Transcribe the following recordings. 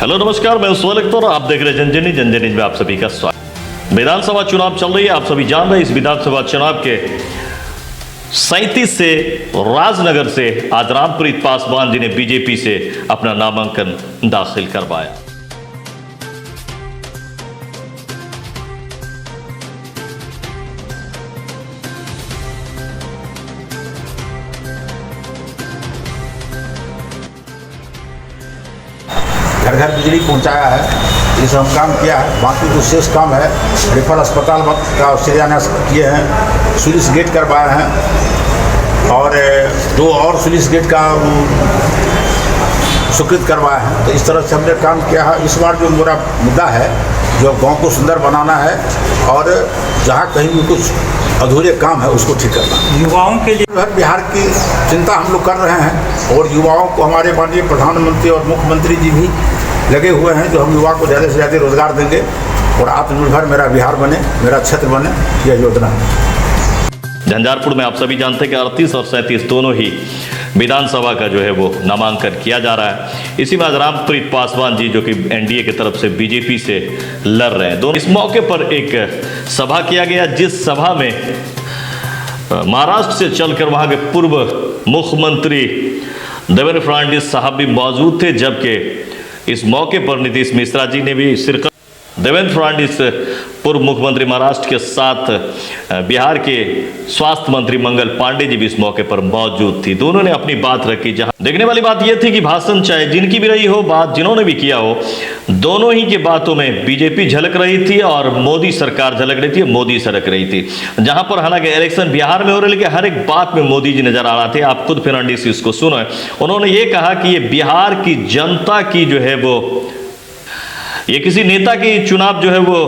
Hello नमस्कार, मैं उस्मान अख्तर और आप देख रहे हैं जनजनी में आप सभी का स्वागत। विधानसभा चुनाव चल रही है, आप सभी जान रहे हैं। इस विधानसभा चुनाव के 37 से राजनगर से आज रामप्रीत पासवान जी ने बीजेपी से अपना नामांकन दाखिल करवाया। घर घर बिजली पहुंचाया है, ये सब काम किया है। बाकी जो शेष काम है, रेफर अस्पताल का शिलान्यास किए हैं, सुलिस गेट करवाए हैं और 2 और सुलिस गेट का स्वीकृत करवाया है। तो इस तरह से हमने काम किया है। इस बार जो मेरा मुद्दा है, जो गांव को सुंदर बनाना है और जहां कहीं भी कुछ अधूरे काम है उसको ठीक करना। युवाओं के लिए बिहार की चिंता हम लोग कर रहे हैं और युवाओं को हमारे माननीय प्रधानमंत्री और मुख्यमंत्री जी भी लगे हुए हैं, जो हम युवा को ज़्यादा से ज़्यादा रोजगार देंगे और आत्मनिर्भर मेरा बिहार बने, मेरा क्षेत्र बने, यह योजना है। झंझारपुर में आप सभी जानते हैं कि 38 और 37 दोनों ही विधानसभा का जो है वो नामांकन किया जा रहा है। इसी में आज रामप्रीत पासवान जी जो कि एनडीए की तरफ से बीजेपी से लड़ रहे हैं, दोनों इस मौके पर एक सभा किया गया, जिस सभा में महाराष्ट्र से चलकर वहां के पूर्व मुख्यमंत्री देवेंद्र फडणवीस साहब भी मौजूद थे, जबकि इस मौके पर नीतीश मिश्रा जी ने भी शिरकत। देवेंद्र फडणवीस पूर्व मुख्यमंत्री महाराष्ट्र के साथ बिहार के स्वास्थ्य मंत्री मंगल पांडे जी भी इस मौके पर मौजूद थी। दोनों ने अपनी बात रखी। जहां देखने वाली बात यह थी कि भाषण चाहे जिनकी भी रही हो, बात जिन्होंने भी किया हो, दोनों ही की बातों में बीजेपी झलक रही थी और मोदी सरकार झलक रही थी, मोदी सरक रही थी। जहां पर हालांकि इलेक्शन बिहार में हो रहे, लेकिन हर एक बात में मोदी जी नजर आ रहे थे। आप खुद फडणवीस इसको सुनो, उन्होंने ये कहा कि ये बिहार की जनता की जो है वो, ये किसी नेता की चुनाव जो है वो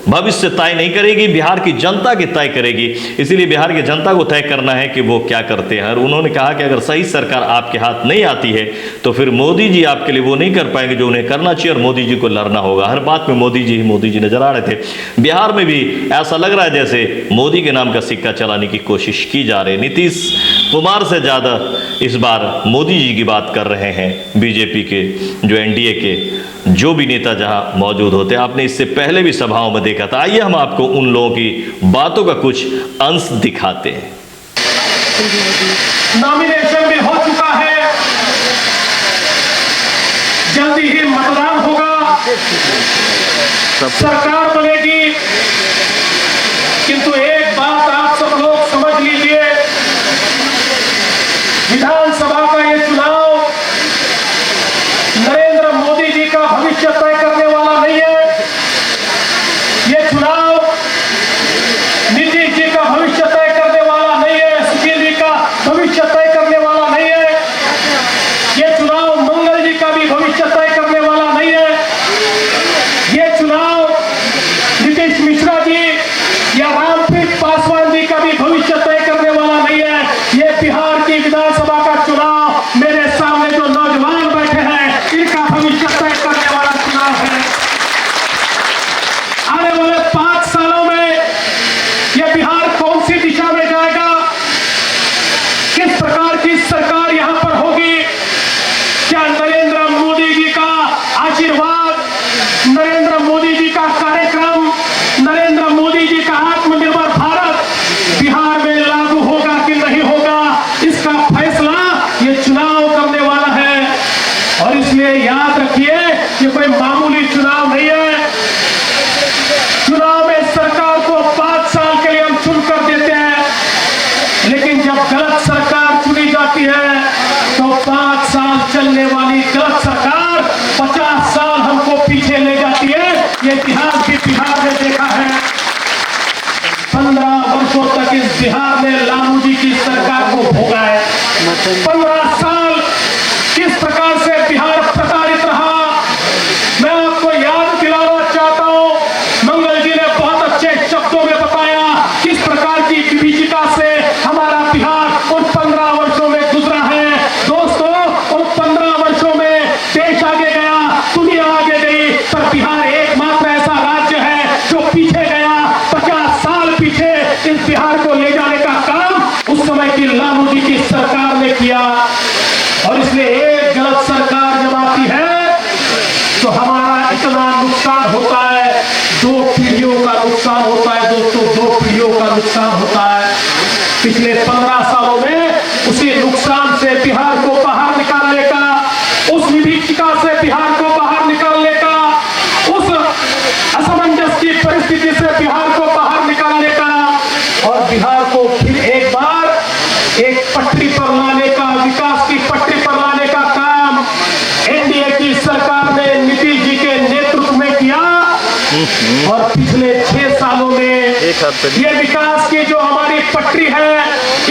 भविष्य तय नहीं करेगी, बिहार की जनता की तय करेगी। इसीलिए बिहार की जनता को तय करना है कि वो क्या करते हैं। और उन्होंने कहा कि अगर सही सरकार आपके हाथ नहीं आती है तो फिर मोदी जी आपके लिए वो नहीं कर पाएंगे जो उन्हें करना चाहिए और मोदी जी को लड़ना होगा। हर बात में मोदी जी नजर आ रहे थे। बिहार में भी ऐसा लग रहा है जैसे मोदी के नाम का सिक्का चलाने की कोशिश की जा रही है। नीतीश कुमार से ज़्यादा इस बार मोदी जी की बात कर रहे हैं बीजेपी के, जो एनडीए के जो भी नेता जहां मौजूद होते। आपने इससे पहले भी सभाओं में देखा था। आइए हम आपको उन लोगों की बातों का कुछ अंश दिखाते हैं। नॉमिनेशन भी हो चुका है, जल्दी ही मतदान होगा, सरकार बनेगी। किंतु एक बात आप सब लोग समझ लीजिए, विधानसभा का ये चुनाव नरेंद्र मोदी जी का भविष्य तय करने वाला नहीं है। ये चुनाव नीतीश जी का भविष्य तय करने वाला नहीं है, सुशील जी का भविष्य तय करने वाला नहीं है। ये चुनाव मंगल जी का भी भविष्य तय करने वाला नहीं है। ये चुनाव नीतीश मिश्रा जी या रामप्रीत पासवान जी का भी भविष्य तय करने वाला नहीं है। ये बिहार की विधानसभा का चुनाव मेरे सामने जो नौजवान बैठे हैं, इनका भविष्य तय करने वाला चुनाव है। आने वाले 5 सालों में यह बिहार कौन सी दिशा में जाएगा, किस प्रकार की सरकार यहां पर होगी, क्या नरेंद्र मोदी जी का आशीर्वाद, नरेंद्र मोदी जी का कार्यक्रम, नरेंद्र मोदी जी का आत्मनिर्भर भारत बिहार में लागू होगा कि नहीं होगा, इसका फैसला ये चुनाव करने वाला है। और इसलिए याद रखिए, ये कोई मामूली चुनाव नहीं है। चुनाव में सरकार को 5 साल के लिए हम चुन कर देते हैं, लेकिन जब गलत सरकार चुनी जाती है तो 5 साल चलने वाली गलत सरकार 50 साल हमको पीछे ले जाती है। ये इतिहास भी बिहार ने देखा है। 15 वर्षों तक इस बिहार ने लालू जी की सरकार को भोगा है। 15 साल किस प्रकार से बिहार प्रताड़ित रहा, मैं आपको याद दिलाना चाहता हूं। मंगल जी ने बहुत अच्छे शब्दों में बताया किस प्रकार की विभीषिका से हमारा बिहार उन 15 वर्षों में गुजरा है। दोस्तों, उन 15 वर्षों में देश आगे गया, दुनिया आगे गई, पर बिहार एकमात्र ऐसा राज्य है जो पीछे गया। 50 साल पीछे इस बिहार को ले जाने का काम उस समय की लालू जी की सरकार ने किया। और इसलिए एक गलत सरकार जब आती है तो हम नुकसान होता है दोस्तों, 2 पीढ़ियों का नुकसान होता है। पिछले 15 सालों में उसी नुकसान से बिहार को बाहर निकालने का, उस विभीषिका से बिहार को बाहर निकालने का, उस असमंजस की परिस्थिति से बिहार को बाहर निकालने का और बिहार को फिर एक बार एक पटरी पर लाने का, विकास की पटरी पर लाने का काम एनडीए की सरकार ने नीतीश जी के नेतृत्व में किया। और पिछले 6 सालों में ये विकास की जो हमारी पटरी है,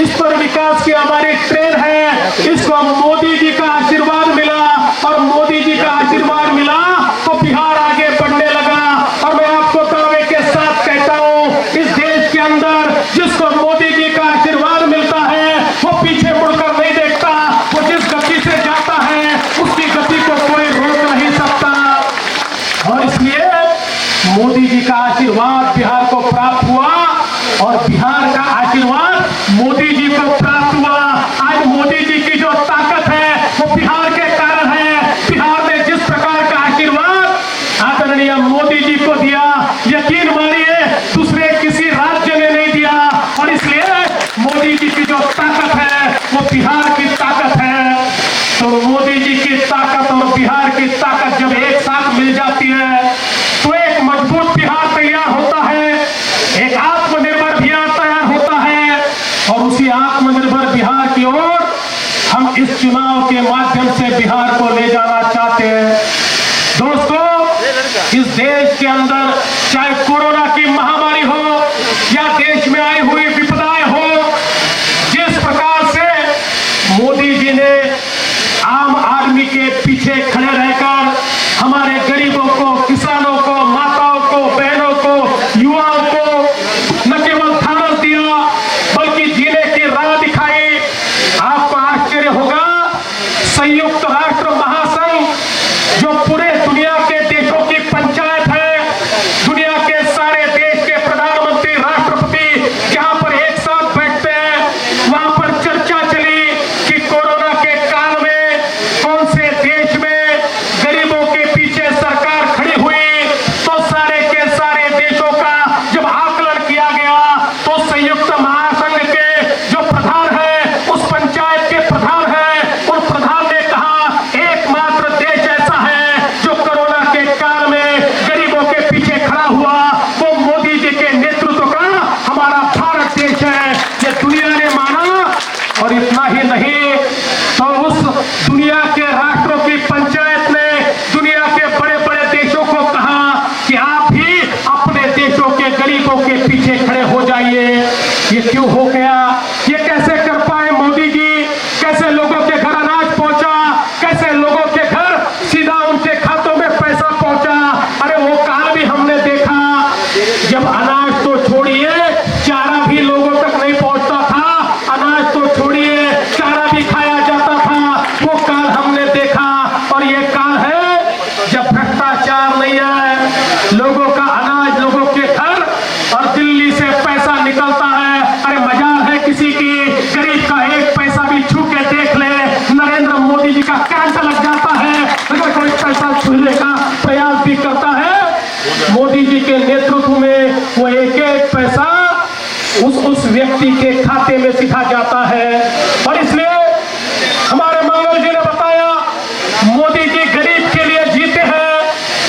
इस पर विकास की हमारी ट्रेन है, इसको मोदी जी का आशीर्वाद मिला और मोदी जी का आशीर्वाद मिला तो बिहार आगे बढ़ने लगा। और मैं आपको दावे के साथ कहता हूं, इस देश के अंदर जिसको मोदी जी का आशीर्वाद मिलता है वो पीछे मुड़कर नहीं देखता, वो जिस गति से जाता है उसकी गति को कोई रोक नहीं सकता। और इसलिए मोदी जी का आशीर्वाद बिहार को प्राप्त हुआ और बिहार का आशीर्वाद मोदी जी को प्राप्त हुआ। आज मोदी जी की जो ताकत है वो बिहार के कारण है। बिहार ने जिस प्रकार का आशीर्वाद आदरणीय मोदी जी को दिया, यकीन मानिए दूसरे किसी राज्य ने नहीं दिया। और इसलिए मोदी जी की जो ताकत है वो बिहार की ताकत है। तो मोदी जी की ताकत और बिहार की ताकत जब एक साथ मिल जाती है तो एक मजबूत बिहार तैयार होता है, एक आत्मनिर्भर बिहार तैयार होता है। और उसी आत्मनिर्भर बिहार की ओर हम इस चुनाव के माध्यम से बिहार को ले जाना चाहते हैं। दोस्तों, इस देश के अंदर चाहे कोरोना की महामारी हो या देश में आई हुई विपदाएं हो, जिस प्रकार से मोदी जी ने आम आदमी के पीछे खड़े रहकर हमारे गरीबों को, किसानों को, माताओं को, बहनों को, युवाओं को न केवल ढांढस दिया बल्कि जीने की राह दिखाई। आपको आश्चर्य होगा, संयुक्त राष्ट्र महासंघ जो पूरे दुनिया के देशों की पंचायत है, दुनिया के सारे देश के प्रधानमंत्री, राष्ट्रपति जहां पर एक साथ बैठते हैं, वहां पर चर्चा चली कि कोरोना के काल में कौन से देश में गरीबों के पीछे सरकार खड़ी हुई। तो सारे के सारे देशों का जब आकलन किया गया तो संयुक्त महासंघ के जो प्रधान है, उस पंचायत के प्रधान है, उन प्रधान ने कहा एकमात्र देश ऐसा है जो कोरोना के काल में गरीबों के पीछे खड़ा हुआ, वो मोदी जी के नेतृत्व का हमारा भारत देश है। ये दुनिया ने माना। और इतना ही नहीं, तो उस दुनिया के राष्ट्रों की पंचायत ने दुनिया के बड़े बड़े देशों को कहा कि आप भी अपने देशों के गरीबों के पीछे खड़े हो जाइए। ये क्यों हो गया? ये कैसे कर पाए मोदी जी? कैसे लोगों के घर अनाज पहुंचा? कैसे लोगों के घर सीधा उनके खातों में पैसा पहुंचा? अरे वो काल भी हमने देखा जब अनाज तो छोड़िए, चारा भी लोगों तक नहीं पहुंचता था। अनाज तो छोड़िए, चारा भी खाया जाता था। वो काल हमने देखा। और ये काल है जब भ्रष्टाचार नहीं है, लोगों का अनाज लोगों के घर और दिल्ली से पैसा निकलता है। अरे मजाल है किसी की, गरीब का एक पैसा भी छू के देख ले, नरेंद्र मोदी जी का कैंसर लग जाता है। अगर कोई पैसा छूने का प्रयास भी करता है, मोदी जी के नेतृत्व में वो एक एक पैसा उस व्यक्ति के खाते में सीधा जाता है। और इसलिए हमारे मंगल जी ने बताया, मोदी जी गरीब के लिए जीते हैं।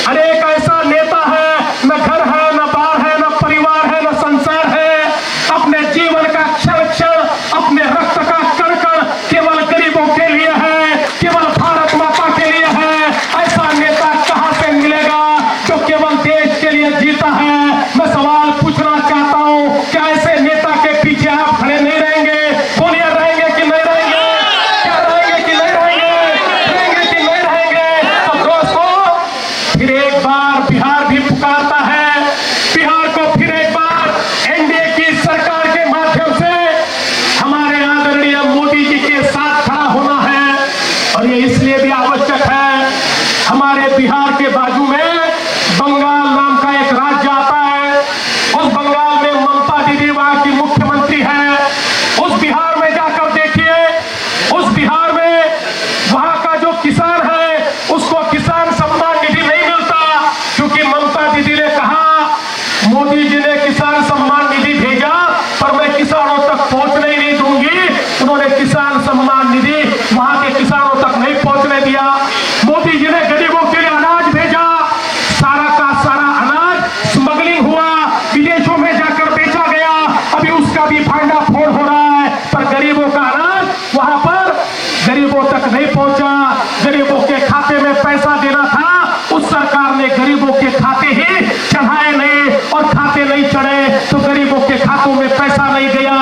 अरे एक ऐसा नेता है, न घर है, न बार है, न परिवार है, न संसार है, अपने जीवन का क्षण क्षण, अपने रक्त का कण कण केवल गरीबों के लिए है, केवल भारत माता के लिए है। ऐसा नेता कहां से मिलेगा जो केवल देश के लिए जीता है? मैं सवाल पूछना चाहता हूं, क्या ऐसे नेता के पीछे आप खड़े नहीं रहेंगे? बोलिए, रहेंगे कि नहीं रहेंगे? क्या रहेंगे कि नहीं रहेंगे? रहेंगे कि नहीं रहेंगे? तो दोस्तों, फिर एक बार बिहार भी पुकारता है। बिहार को फिर एक बार एनडीए की सरकार के माध्यम से हमारे आदरणीय मोदी जी के साथ खड़ा होना है। और ये इसलिए भी आवश्यक है, हमारे बिहार के बाजू में बंगाल नाम का एक राज्य आता है। उस बंगाल में ममता दीदी वहां की मुख्यमंत्री है। उस बिहार में जाकर देखिए, उस बिहार में वहां का जो किसान है उसको किसान सम्मान निधि नहीं मिलता, क्योंकि ममता दीदी ने कहा, मोदी जी ने खातों में पैसा नहीं गया।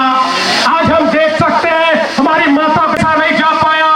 आज हम देख सकते हैं हमारी माता पैसा नहीं जा पाया,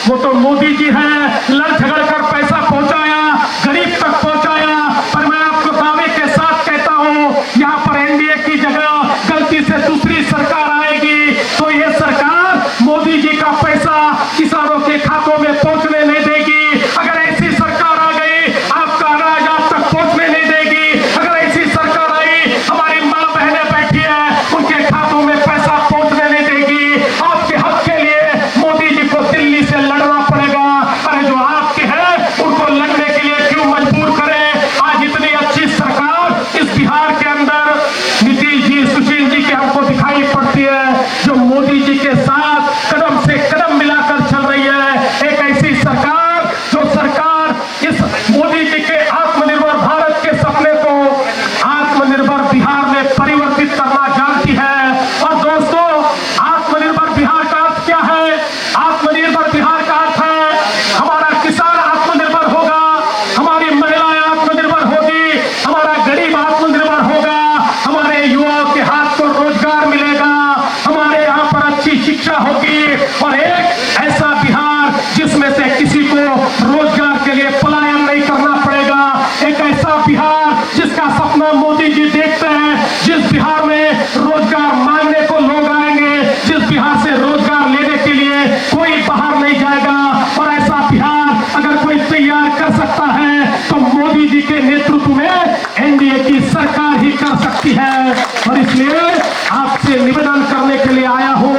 वो तो मोदी जी हैं, लड़ झगड़ कर पैसा पहुंचाया, गरीब तक पहुंचाया। पर मैं आपको दावे के साथ कहता हूं, यहाँ पर एनडीए की जगह गलती से दूसरी सरकार आएगी तो ये सरकार मोदी जी का पैसा किसानों के खातों में पहुंचने नहीं देगी। अगर ऐसी सरकार आ गई, आपका अनाज आप तक पहुंचने नहीं देगी। अगर ऐसी सरकार आई, हमारी माँ बहनें बैठी है, उनके खातों में पैसा पहुंचने नहीं देगी। आपके हक के लिए मोदी जी को दिल्ली से लड़ना पड़ेगा। अरे जो आपके हैं उनको लड़ने के लिए क्यों मजबूर करें? आज इतनी अच्छी सरकार इस बिहार के अंदर नीतीश जी, सुशील जी के हमको दिखाई पड़ती है, जो मोदी जी के साथ कदम से कदम मिलाकर चल रही है। एक ऐसी सरकार जो सरकार इस मोदी जी के आत्मनिर्भर भारत के सपने को आत्मनिर्भर बिहार में परिवर्तित करना जानती है। और दोस्तों, आत्मनिर्भर बिहार का अर्थ क्या है? आत्मनिर्भर बिहार का अर्थ है हमारा किसान आत्मनिर्भर होगा, हमारी महिलाएं आत्मनिर्भर होगी, हमारा गरीब आत्मनिर्भर होगा, हमारे युवाओं के हाथ को रोजगार मिलेगा, हमारे यहाँ पर अच्छी शिक्षा होगी और एक ऐसा बिहार जिसमें से किसी को रोजगार के लिए पलायन नहीं करना पड़ेगा। एक ऐसा बिहार जिसका सपना मोदी जी देखते हैं, जिस बिहार में रोजगार मांगने को लोग आएंगे, जिस बिहार से रोजगार लेने के लिए कोई बाहर नहीं जाएगा। और ऐसा बिहार अगर कोई तैयार कर सकता है तो मोदी जी के नेतृत्व में एनडीए की सरकार ही कर सकती है। और इसलिए आपसे निवेदन करने के लिए आया हूं,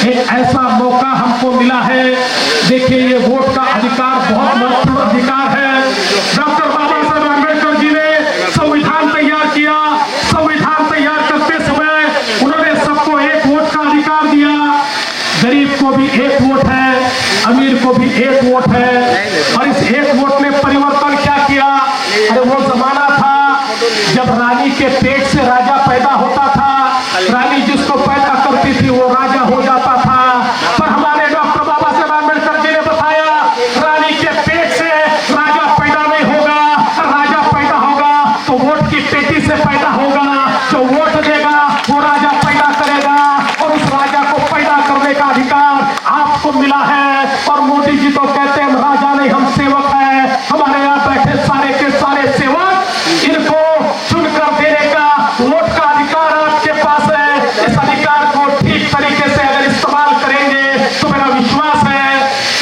एक ऐसा मौका हमको मिला है। देखिए, ये वोट का अधिकार बहुत महत्वपूर्ण अधिकार है। डॉक्टर बाबा साहब अम्बेडकर जी ने संविधान तैयार किया। संविधान तैयार करते समय उन्होंने सबको एक वोट का अधिकार दिया। गरीब को भी एक वोट है, अमीर को भी एक वोट है। और इस एक वोट ने परिवर्तन क्या किया? अरे वो जमाना था जब रानी के पेट से राजा पैदा होता था। रानी जिसको पैदा करती थी वो राजा हो जाता था। पर हमारे डॉक्टर बाबा साहब अम्बेडकर जी ने बताया, रानी के पेट से राजा पैदा नहीं होगा। राजा पैदा होगा तो वोट की पेटी से पैदा होगा। जो वोट देगा वो राजा पैदा करेगा और उस राजा को पैदा करने का अधिकार आपको मिला है। और मोदी जी तो कहते हैं हम राजा नहीं, हम सेवक हैं। हमारे यहाँ बैठे सारे के सारे सेवक, इनको चुनकर देने का वोट का अधिकार आपके पास है। इस अधिकार को ठीक तरीके से अगर इस्तेमाल करेंगे तो मेरा विश्वास है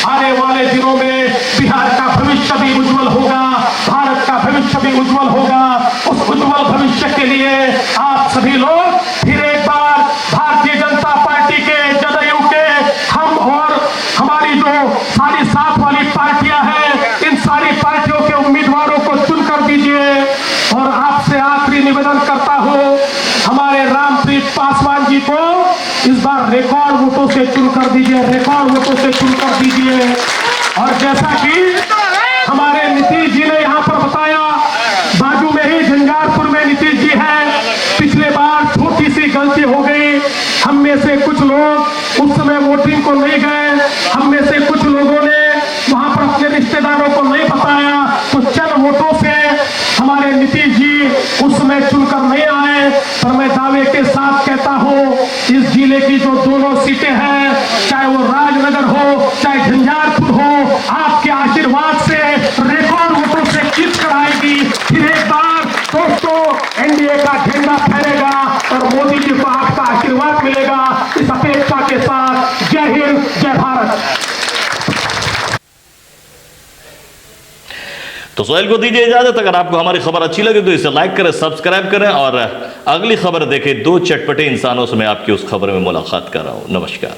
आने वाले दिनों में बिहार का भविष्य भी उज्जवल होगा, भारत का भविष्य भी उज्जवल होगा। उस उज्जवल भविष्य के लिए आप सभी लोग फिर एक बार भारतीय जनता पार्टी के, जदयू के, हम और हमारी जो सारी साथ वाली पार्टियां हैं, इन सारी पार्टियों के उम्मीदवारों को चुनकर दीजिए। और आपसे आखिरी निवेदन करता हूं, हमारे रामप्रीत पासवान जी को इस बार रिकॉर्ड वोटों से चुनकर दीजिए, रिकॉर्ड वोटों से चुनकर दीजिए। और जैसा कि हमारे नीतीश जी ने यहाँ पर बताया, बाजू में ही झंझारपुर में नीतीश जी हैं। पिछले बार छोटी सी गलती हो गई, हम में से कुछ लोग उस समय वोटिंग को नहीं गए, हम में से कुछ लोगों ने वहां पर अपने रिश्तेदारों को नहीं बताया, तो चंद वोटों से हमारे नीतीश जी उस समय चुनकर नहीं आए। पर मैं दावे के साथ कहता हूं, इस जिले की जो दोनों सीटें हैं, चाहे वो राजनगर हो चाहे झंझारपुर हो, आपके आशीर्वाद से रिकॉर्ड वोटों से जीत कर आएगी। फिर एक बार दोस्तों एनडीए का झंडा फहरेगा और मोदी जी को आपका आशीर्वाद मिलेगा। इस अपेक्षा के साथ जय हिंद, जय भारत। तो सोहेल को दीजिए इजाजत। अगर आपको हमारी खबर अच्छी लगे तो इसे लाइक करें, सब्सक्राइब करें और अगली खबर देखें। दो चटपटे इंसानों से मैं आपकी उस खबर में मुलाकात कर रहा हूं। नमस्कार।